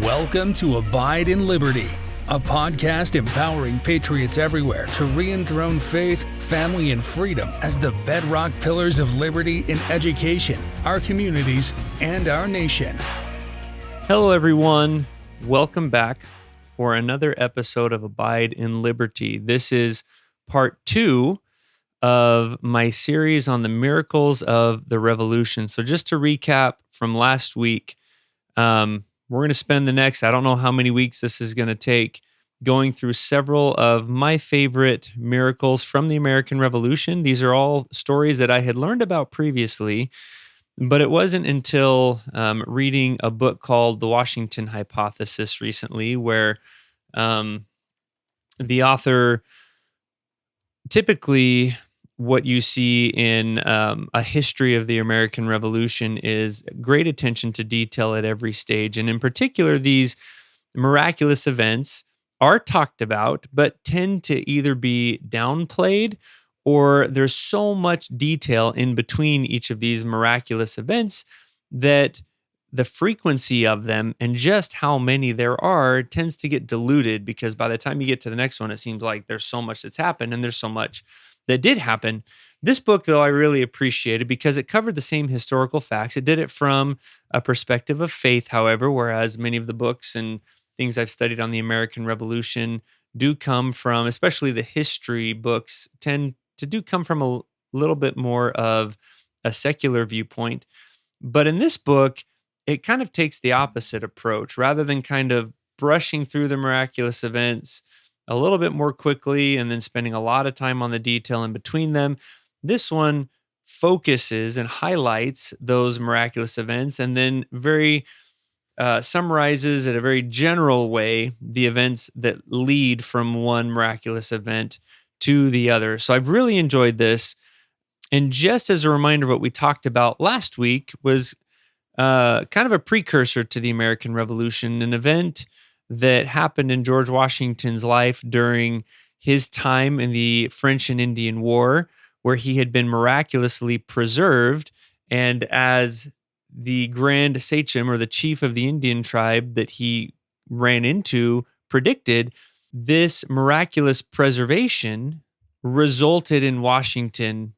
Welcome to Abide in Liberty, a podcast empowering patriots everywhere to re-enthrone faith, family, and freedom as the bedrock pillars of liberty in education, our communities, and our nation. Hello, everyone. Welcome back for another episode of Abide in Liberty. This is part 2 of my series on the miracles of the revolution. So just to recap from last week, we're going to spend the next, I don't know how many weeks this is going to take, going through several of my favorite miracles from the American Revolution. These are all stories that I had learned about previously, but it wasn't until reading a book called The Washington Hypothesis recently, where the author, typically what you see in a history of the American Revolution is great attention to detail at every stage. And in particular, these miraculous events are talked about, but tend to either be downplayed or there's so much detail in between each of these miraculous events that the frequency of them and just how many there are tends to get diluted, because by the time you get to the next one, it seems like there's so much that's happened and there's so much that did happen. This book, though, I really appreciated because it covered the same historical facts. It did it from a perspective of faith, however, whereas many of the books and things I've studied on the American Revolution do come from, especially the history books, tend to come from a little bit more of a secular viewpoint. But in this book, it kind of takes the opposite approach. Rather than kind of brushing through the miraculous events a little bit more quickly and then spending a lot of time on the detail in between them, this one focuses and highlights those miraculous events and then very summarizes in a very general way the events that lead from one miraculous event to the other. So I've really enjoyed this. And just as a reminder, what we talked about last week was kind of a precursor to the American Revolution, an event that happened in George Washington's life during his time in the French and Indian War, where he had been miraculously preserved. And as the grand sachem, or the chief of the Indian tribe that he ran into, predicted, this miraculous preservation resulted in Washington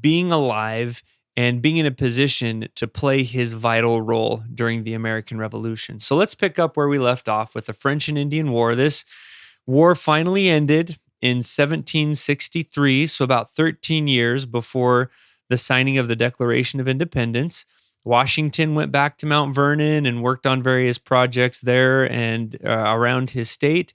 being alive and being in a position to play his vital role during the American Revolution. So let's pick up where we left off with the French and Indian War. This war finally ended in 1763, so about 13 years before the signing of the Declaration of Independence. Washington went back to Mount Vernon and worked on various projects there and around his state.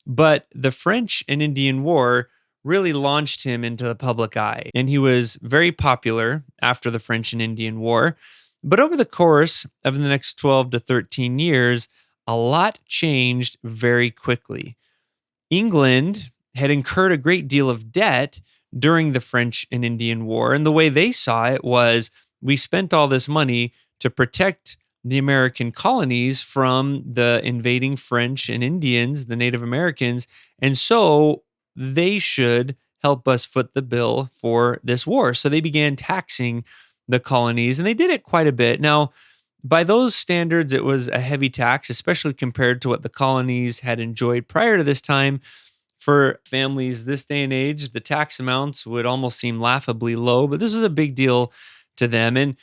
But the French and Indian War really launched him into the public eye, and he was very popular after the French and Indian War. But over the course of the next 12 to 13 years, a lot changed very quickly. England had incurred a great deal of debt during the French and Indian War, and the way they saw it was, we spent all this money to protect the American colonies from the invading French and Indians, the Native Americans, and so they should help us foot the bill for this war. So they began taxing the colonies, and they did it quite a bit. Now, by those standards, it was a heavy tax, especially compared to what the colonies had enjoyed prior to this time. For families this day and age, the tax amounts would almost seem laughably low, but this was a big deal to them. And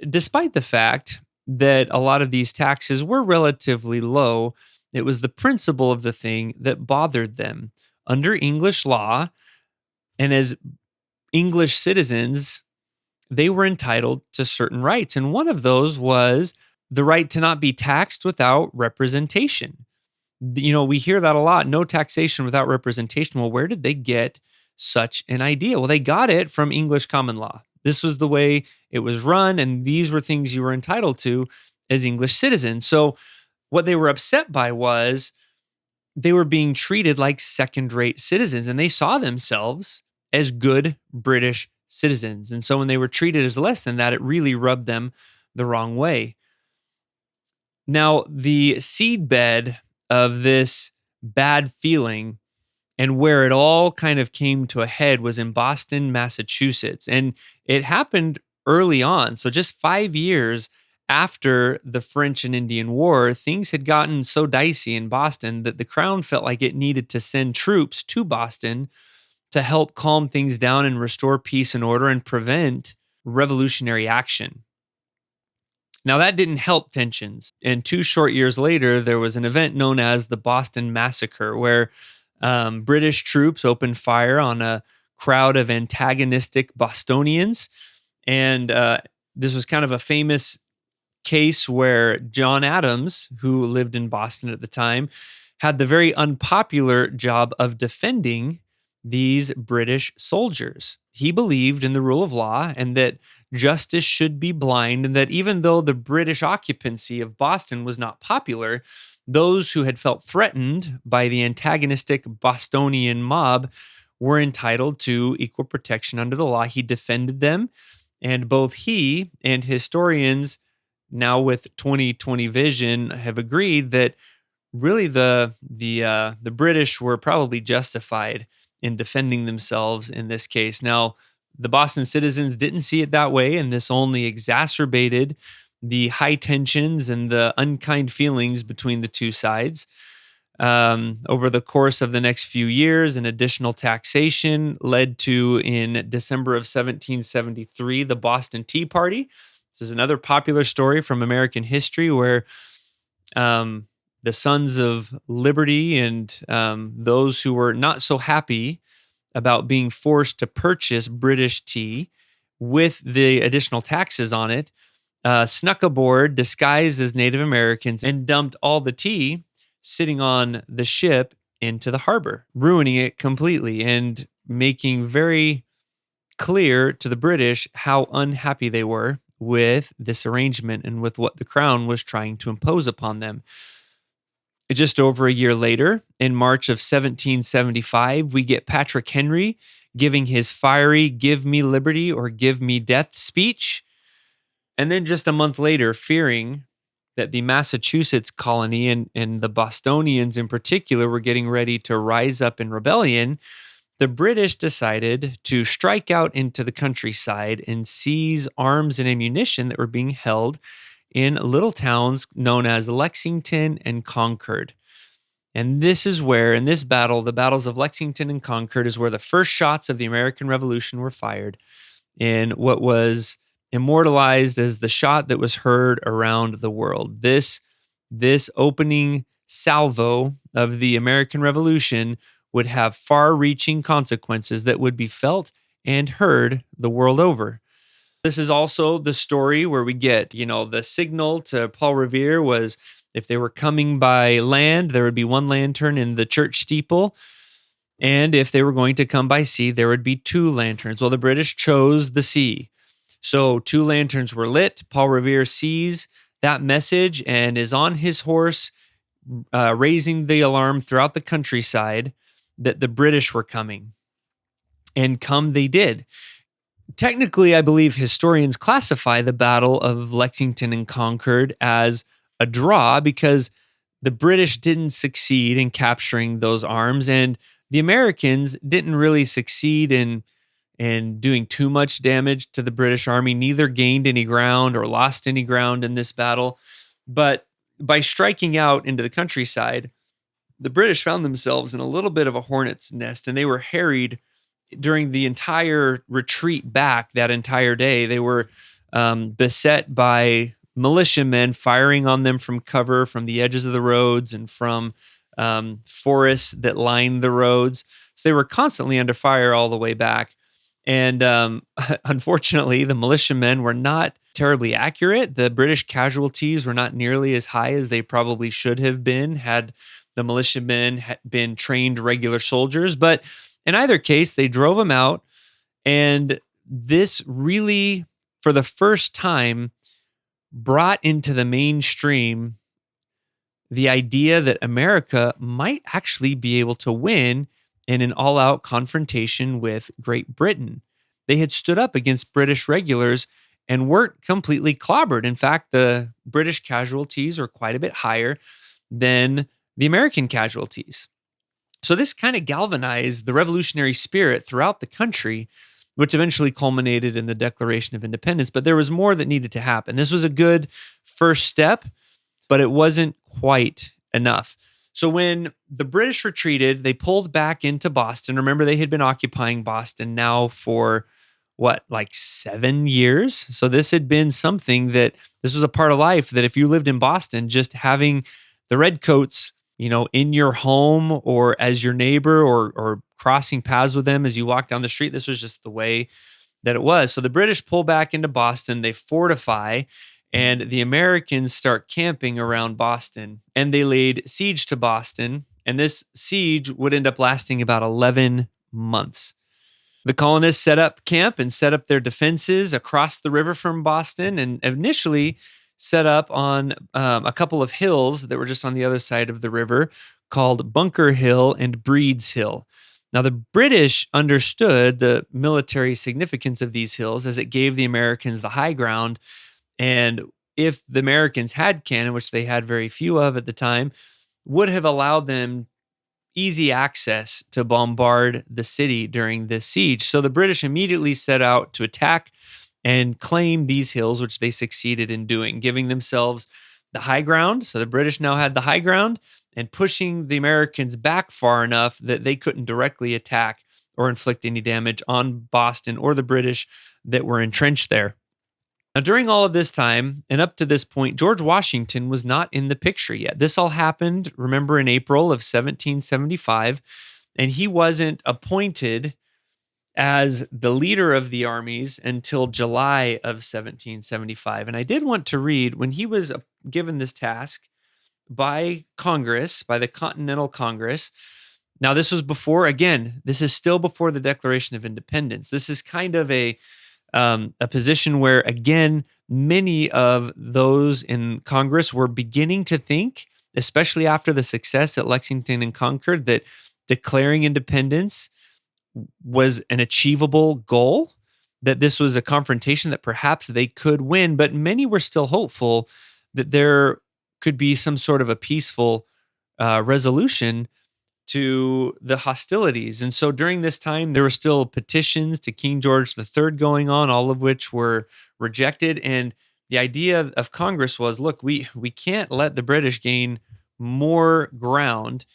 despite the fact that a lot of these taxes were relatively low, it was the principle of the thing that bothered them. Under English law, and as English citizens, they were entitled to certain rights. And one of those was the right to not be taxed without representation. You know, we hear that a lot, no taxation without representation. Well, where did they get such an idea? Well, they got it from English common law. This was the way it was run, and these were things you were entitled to as English citizens. So what they were upset by was they were being treated like second-rate citizens, and they saw themselves as good British citizens. And so when they were treated as less than that, it really rubbed them the wrong way. Now, the seedbed of this bad feeling and where it all kind of came to a head was in Boston, Massachusetts. And it happened early on. So just 5 years after the French and Indian War, things had gotten so dicey in Boston that the Crown felt like it needed to send troops to Boston to help calm things down and restore peace and order and prevent revolutionary action. Now, that didn't help tensions. And 2 short years later, there was an event known as the Boston Massacre, where British troops opened fire on a crowd of antagonistic Bostonians. And this was kind of a famous case where John Adams, who lived in Boston at the time, had the very unpopular job of defending these British soldiers. He believed in the rule of law and that justice should be blind, and that even though the British occupancy of Boston was not popular, those who had felt threatened by the antagonistic Bostonian mob were entitled to equal protection under the law. He defended them, and both he and historians, now with 2020 vision, have agreed that really the British were probably justified in defending themselves in this case. Now, the Boston citizens didn't see it that way, and this only exacerbated the high tensions and the unkind feelings between the two sides. Over the course of the next few years, an additional taxation led to, in December of 1773, the Boston Tea Party. This is another popular story from American history where the Sons of Liberty and those who were not so happy about being forced to purchase British tea with the additional taxes on it, snuck aboard disguised as Native Americans and dumped all the tea sitting on the ship into the harbor, ruining it completely and making very clear to the British how unhappy they were with this arrangement and with what the Crown was trying to impose upon them. Just over a year later, in March of 1775, we get Patrick Henry giving his fiery "Give me liberty or give me death" speech. And then just a month later, fearing that the Massachusetts colony and the Bostonians in particular were getting ready to rise up in rebellion, the British decided to strike out into the countryside and seize arms and ammunition that were being held in little towns known as Lexington and Concord. And this is where, in this battle, the battles of Lexington and Concord, is where the first shots of the American Revolution were fired, in what was immortalized as the shot that was heard around the world. This opening salvo of the American Revolution would have far-reaching consequences that would be felt and heard the world over. This is also the story where we get, the signal to Paul Revere was, if they were coming by land, there would be one lantern in the church steeple. And if they were going to come by sea, there would be 2 lanterns. Well, the British chose the sea. So 2 lanterns were lit. Paul Revere sees that message and is on his horse, raising the alarm throughout the countryside that the British were coming. And come they did. Technically, I believe historians classify the Battle of Lexington and Concord as a draw because the British didn't succeed in capturing those arms, and the Americans didn't really succeed in doing too much damage to the British Army. Neither gained any ground or lost any ground in this battle. But by striking out into the countryside, the British found themselves in a little bit of a hornet's nest, and they were harried during the entire retreat back that entire day. They were beset by militiamen firing on them from cover, from the edges of the roads and from forests that lined the roads. So they were constantly under fire all the way back. And unfortunately, the militiamen were not terribly accurate. The British casualties were not nearly as high as they probably should have been had the militiamen been trained regular soldiers. But in either case, they drove them out. And this really, for the first time, brought into the mainstream the idea that America might actually be able to win in an all-out confrontation with Great Britain. They had stood up against British regulars and weren't completely clobbered. In fact, the British casualties are quite a bit higher than the American casualties. So this kind of galvanized the revolutionary spirit throughout the country, which eventually culminated in the Declaration of Independence. But there was more that needed to happen. This was a good first step, but it wasn't quite enough. So when the British retreated, they pulled back into Boston. Remember, they had been occupying Boston now for like 7 years? So this had been something that this was a part of life that if you lived in Boston, just having the Redcoats, in your home or as your neighbor or crossing paths with them as you walk down the street, this was just the way that it was. So the British pull back into Boston, they fortify, and the Americans start camping around Boston, and they laid siege to Boston. And this siege would end up lasting about 11 months. The colonists set up camp and set up their defenses across the river from Boston, and initially set up on a couple of hills that were just on the other side of the river called Bunker Hill and Breed's Hill. Now, the British understood the military significance of these hills as it gave the Americans the high ground. And if the Americans had cannon, which they had very few of at the time, would have allowed them easy access to bombard the city during this siege. So the British immediately set out to attack and claim these hills, which they succeeded in doing, giving themselves the high ground. So the British now had the high ground and pushing the Americans back far enough that they couldn't directly attack or inflict any damage on Boston or the British that were entrenched there. Now, during all of this time, and up to this point, George Washington was not in the picture yet. This all happened, remember, in April of 1775, and he wasn't appointed as the leader of the armies until July of 1775. And I did want to read, when he was given this task by Congress, by the Continental Congress. Now, this was before, again, this is still before the Declaration of Independence. This is kind of a position where, again, many of those in Congress were beginning to think, especially after the success at Lexington and Concord, that declaring independence was an achievable goal, that this was a confrontation that perhaps they could win, but many were still hopeful that there could be some sort of a peaceful resolution to the hostilities. And so during this time, there were still petitions to King George III going on, all of which were rejected. And the idea of Congress was, look, we can't let the British gain more ground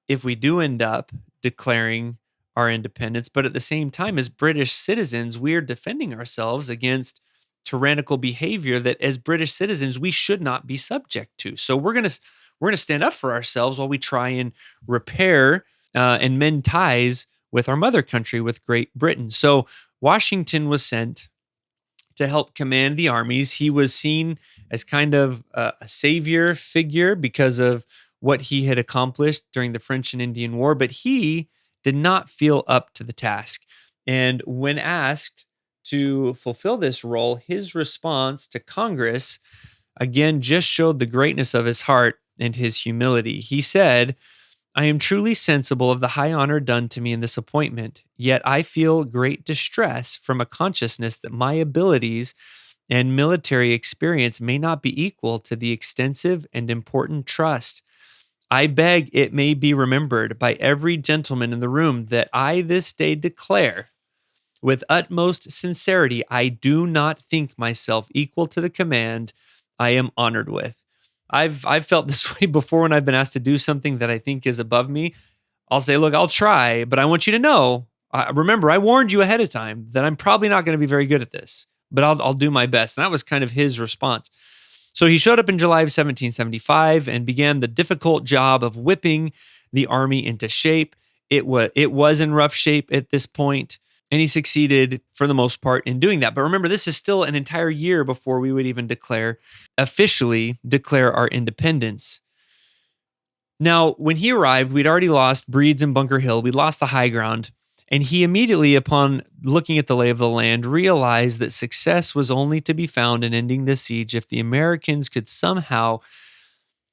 if we do end up declaring our independence. But at the same time, as British citizens, we're defending ourselves against tyrannical behavior that as British citizens, we should not be subject to. So we're going to stand up for ourselves while we try and repair and mend ties with our mother country, with Great Britain. So Washington was sent to help command the armies. He was seen as kind of a savior figure because of what he had accomplished during the French and Indian War, but he did not feel up to the task. And when asked to fulfill this role, his response to Congress, again, just showed the greatness of his heart and his humility. He said, "I am truly sensible of the high honor done to me in this appointment, yet I feel great distress from a consciousness that my abilities and military experience may not be equal to the extensive and important trust. I beg it may be remembered by every gentleman in the room that I this day declare with utmost sincerity, I do not think myself equal to the command I am honored with." I've felt this way before when I've been asked to do something that I think is above me. I'll say, look, I'll try, but I want you to know, remember, I warned you ahead of time that I'm probably not going to be very good at this, but I'll do my best. And that was kind of his response. So he showed up in July of 1775 and began the difficult job of whipping the army into shape. It was in rough shape at this point, and he succeeded for the most part in doing that. But remember, this is still an entire year before we would even officially declare our independence. Now, when he arrived, we'd already lost Breed's and Bunker Hill. We'd lost the high ground. And he immediately, upon looking at the lay of the land, realized that success was only to be found in ending the siege if the Americans could somehow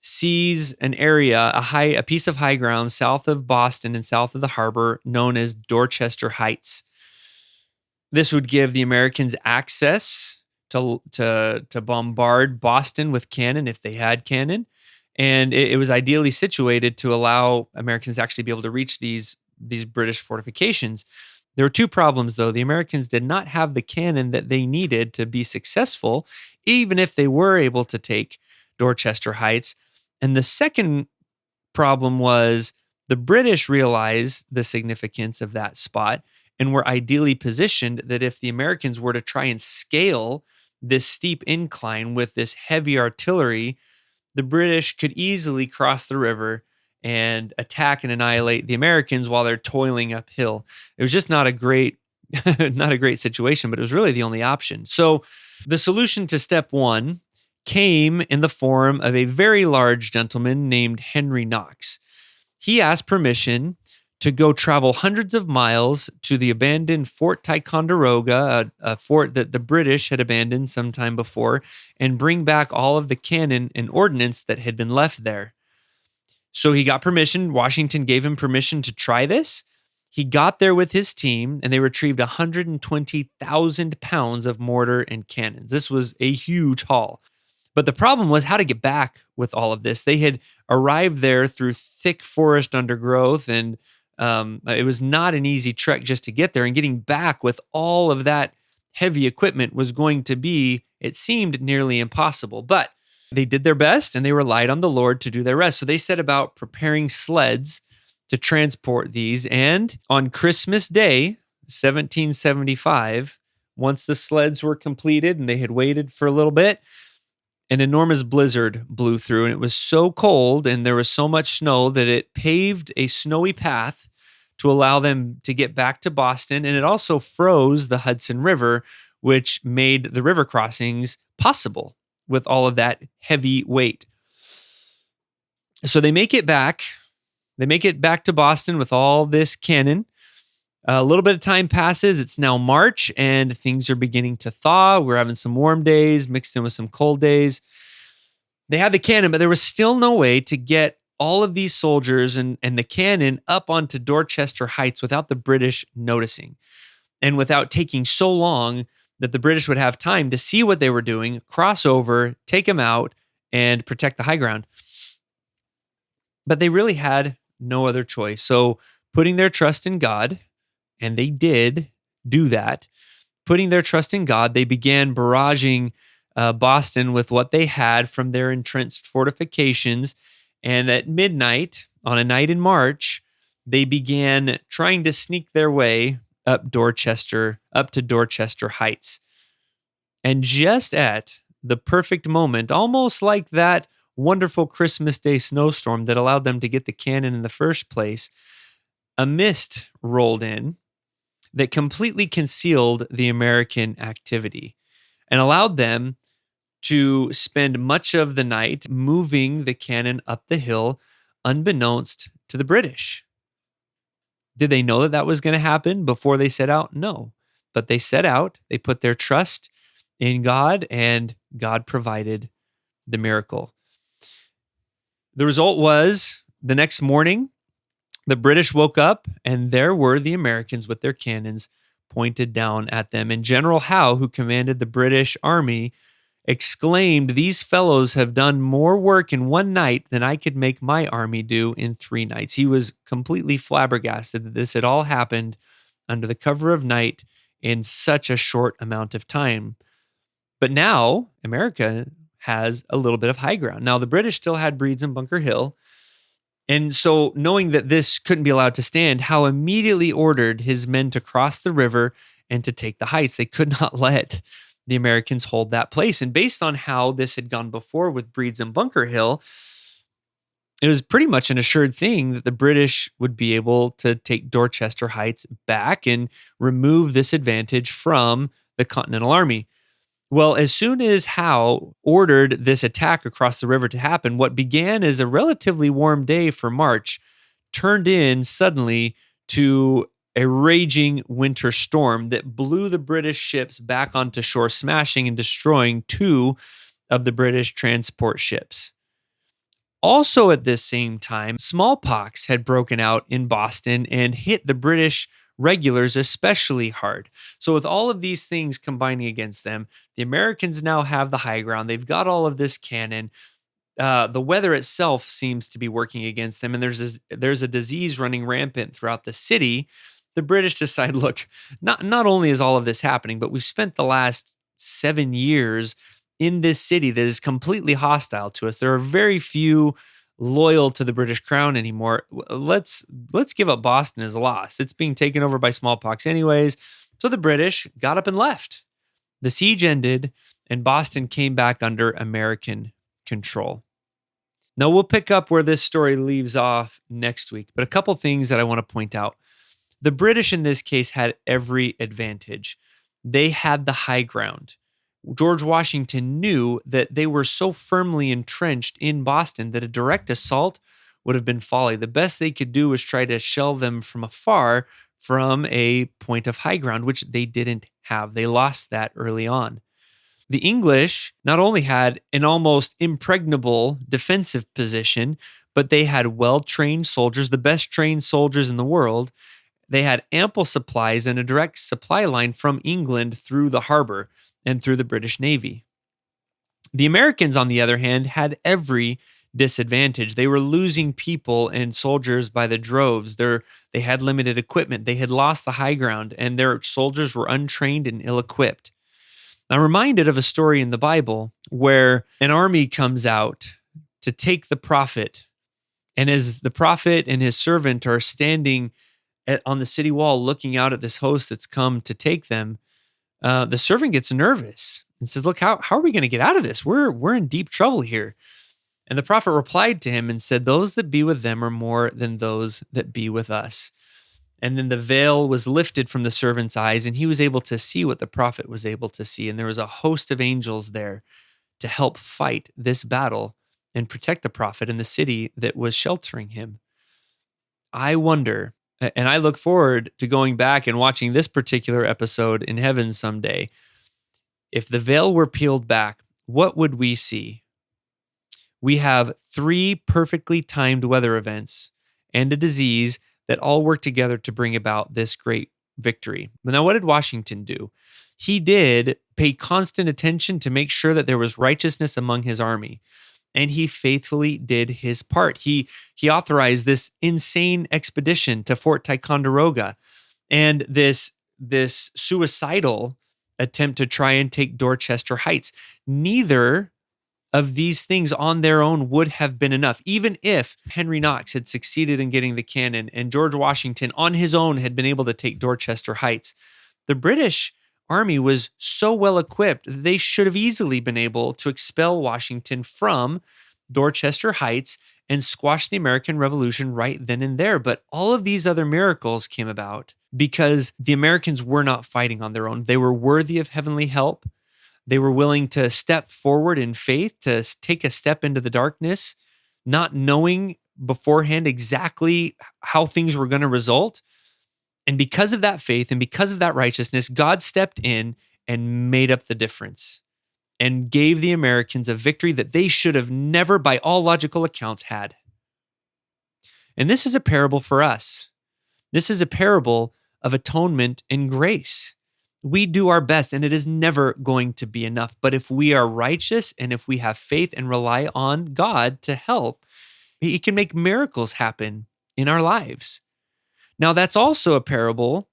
seize an area, a piece of high ground south of Boston and south of the harbor known as Dorchester Heights. This would give the Americans access to bombard Boston with cannon if they had cannon. And it was ideally situated to allow Americans to actually be able to reach these British fortifications. There were two problems, though. The Americans did not have the cannon that they needed to be successful, even if they were able to take Dorchester Heights. And the second problem was the British realized the significance of that spot and were ideally positioned that if the Americans were to try and scale this steep incline with this heavy artillery, the British could easily cross the river and attack and annihilate the Americans while they're toiling uphill. It was just not a great not a great situation, but it was really the only option. So the solution to step one came in the form of a very large gentleman named Henry Knox. He asked permission to go travel hundreds of miles to the abandoned Fort Ticonderoga, a fort that the British had abandoned some time before, and bring back all of the cannon and ordnance that had been left there. So he got permission. Washington gave him permission to try this. He got there with his team, and they retrieved 120,000 pounds of mortar and cannons. This was a huge haul. But the problem was how to get back with all of this. They had arrived there through thick forest undergrowth, and it was not an easy trek just to get there. And getting back with all of that heavy equipment was going to be, it seemed, nearly impossible. But they did their best, and they relied on the Lord to do their rest. So they set about preparing sleds to transport these. And on Christmas Day, 1775, once the sleds were completed and they had waited for a little bit, an enormous blizzard blew through, and it was so cold and there was so much snow that it paved a snowy path to allow them to get back to Boston. And it also froze the Hudson River, which made the river crossings possible with all of that heavy weight. So they make it back. They make it back to Boston with all this cannon. A little bit of time passes. It's now March, and things are beginning to thaw. We're having some warm days mixed in with some cold days. They had the cannon, but there was still no way to get all of these soldiers and the cannon up onto Dorchester Heights without the British noticing, and without taking so long that the British would have time to see what they were doing, cross over, take them out, and protect the high ground. But they really had no other choice. So putting their trust in God, and they did do that. Putting their trust in God, they began barraging Boston with what they had from their entrenched fortifications. And at midnight, on a night in March, they began trying to sneak their way up to Dorchester Heights. And just at the perfect moment, almost like that wonderful Christmas Day snowstorm that allowed them to get the cannon in the first place, a mist rolled in that completely concealed the American activity and allowed them to spend much of the night moving the cannon up the hill, unbeknownst to the British. Did they know that that was going to happen before they set out? No. But they set out, they put their trust in God, and God provided the miracle. The result was the next morning, the British woke up, and there were the Americans with their cannons pointed down at them. And General Howe, who commanded the British Army, exclaimed, "These fellows have done more work in one night than I could make my army do in 3 nights." He was completely flabbergasted that this had all happened under the cover of night in such a short amount of time. But now America has a little bit of high ground. Now the British still had breeds in Bunker Hill. And so knowing that this couldn't be allowed to stand, Howe immediately ordered his men to cross the river and to take the heights. They could not let the Americans hold that place. And based on how this had gone before with Breeds and Bunker Hill, it was pretty much an assured thing that the British would be able to take Dorchester Heights back and remove this advantage from the Continental Army. Well, as soon as Howe ordered this attack across the river to happen, what began as a relatively warm day for March turned in suddenly to a raging winter storm that blew the British ships back onto shore, smashing and destroying 2 of the British transport ships. Also at this same time, smallpox had broken out in Boston and hit the British regulars especially hard. So with all of these things combining against them, the Americans now have the high ground. They've got all of this cannon. The weather itself seems to be working against them, and there's a disease running rampant throughout the city The British decide, look, not only is all of this happening, but we've spent the last 7 years in this city that is completely hostile to us. There are very few loyal to the British crown anymore. Let's give up Boston as lost. It's being taken over by smallpox anyways. So the British got up and left. The siege ended, and Boston came back under American control. Now, we'll pick up where this story leaves off next week, but a couple things that I want to point out. The British in this case had every advantage. They had the high ground. George Washington knew that they were so firmly entrenched in Boston that a direct assault would have been folly. The best they could do was try to shell them from afar from a point of high ground, which they didn't have. They lost that early on. The English not only had an almost impregnable defensive position, but they had well-trained soldiers, the best trained soldiers in the world. They had ample supplies and a direct supply line from England through the harbor and through the British Navy. The Americans, on the other hand, had every disadvantage. They were losing people and soldiers by the droves. They had limited equipment. They had lost the high ground, and their soldiers were untrained and ill-equipped. I'm reminded of a story in the Bible where an army comes out to take the prophet, and as the prophet and his servant are standing on the city wall looking out at this host that's come to take them, the servant gets nervous and says, look, how are we going to get out of this? We're in deep trouble here. And the prophet replied to him and said, those that be with them are more than those that be with us. And then the veil was lifted from the servant's eyes, and he was able to see what the prophet was able to see. And there was a host of angels there to help fight this battle and protect the prophet and the city that was sheltering him. I wonder, and I look forward to going back and watching this particular episode in heaven someday. If the veil were peeled back, what would we see? We have 3 perfectly timed weather events and a disease that all work together to bring about this great victory. But now, what did Washington do? He did pay constant attention to make sure that there was righteousness among his army. And he faithfully did his part. He authorized this insane expedition to Fort Ticonderoga and this suicidal attempt to try and take Dorchester Heights. Neither of these things on their own would have been enough. Even if Henry Knox had succeeded in getting the cannon and George Washington on his own had been able to take Dorchester Heights, the British army was so well equipped, they should have easily been able to expel Washington from Dorchester Heights and squash the American Revolution right then and there. But all of these other miracles came about because the Americans were not fighting on their own. They were worthy of heavenly help. They were willing to step forward in faith, to take a step into the darkness, not knowing beforehand exactly how things were going to result. And because of that faith and because of that righteousness, God stepped in and made up the difference and gave the Americans a victory that they should have never, by all logical accounts, had. And this is a parable for us. This is a parable of atonement and grace. We do our best, and it is never going to be enough. But if we are righteous and if we have faith and rely on God to help, He can make miracles happen in our lives. Now, that's also a parable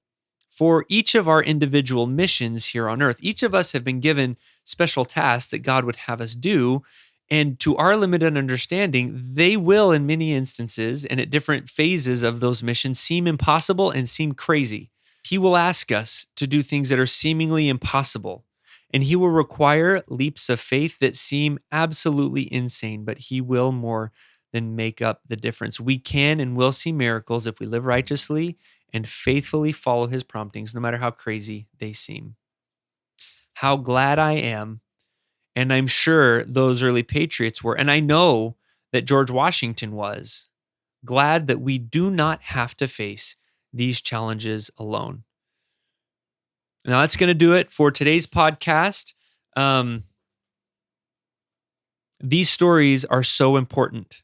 for each of our individual missions here on earth. Each of us have been given special tasks that God would have us do, and to our limited understanding, they will, in many instances and at different phases of those missions, seem impossible and seem crazy. He will ask us to do things that are seemingly impossible, and He will require leaps of faith that seem absolutely insane, but He will more than make up the difference. We can and will see miracles if we live righteously and faithfully follow His promptings, no matter how crazy they seem. How glad I am, and I'm sure those early patriots were, and I know that George Washington was, glad that we do not have to face these challenges alone. Now, that's going to do it for today's podcast. These stories are so important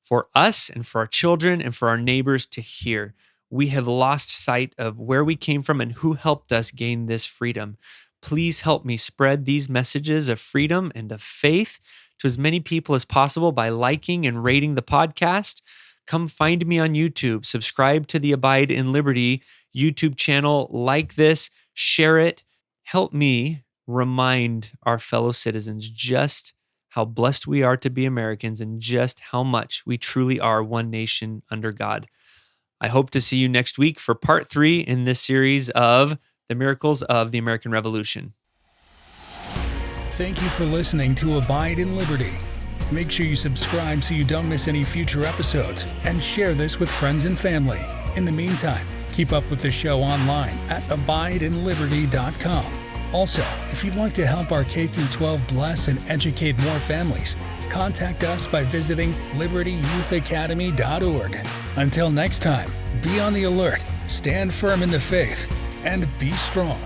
for us and for our children and for our neighbors to hear. We have lost sight of where we came from and who helped us gain this freedom. Please help me spread these messages of freedom and of faith to as many people as possible by liking and rating the podcast. come find me on YouTube. Subscribe to the Abide in Liberty YouTube channel. Like this, share it. Help me remind our fellow citizens just how blessed we are to be Americans and just how much we truly are one nation under God. I hope to see you next week for part 3 in this series of the miracles of the American Revolution. Thank you for listening to Abide in Liberty. Make sure you subscribe so you don't miss any future episodes, and share this with friends and family. In the meantime, keep up with the show online at abideinliberty.com. Also, if you'd like to help our K-12 bless and educate more families, contact us by visiting libertyyouthacademy.org. Until next time, be on the alert, stand firm in the faith, and be strong.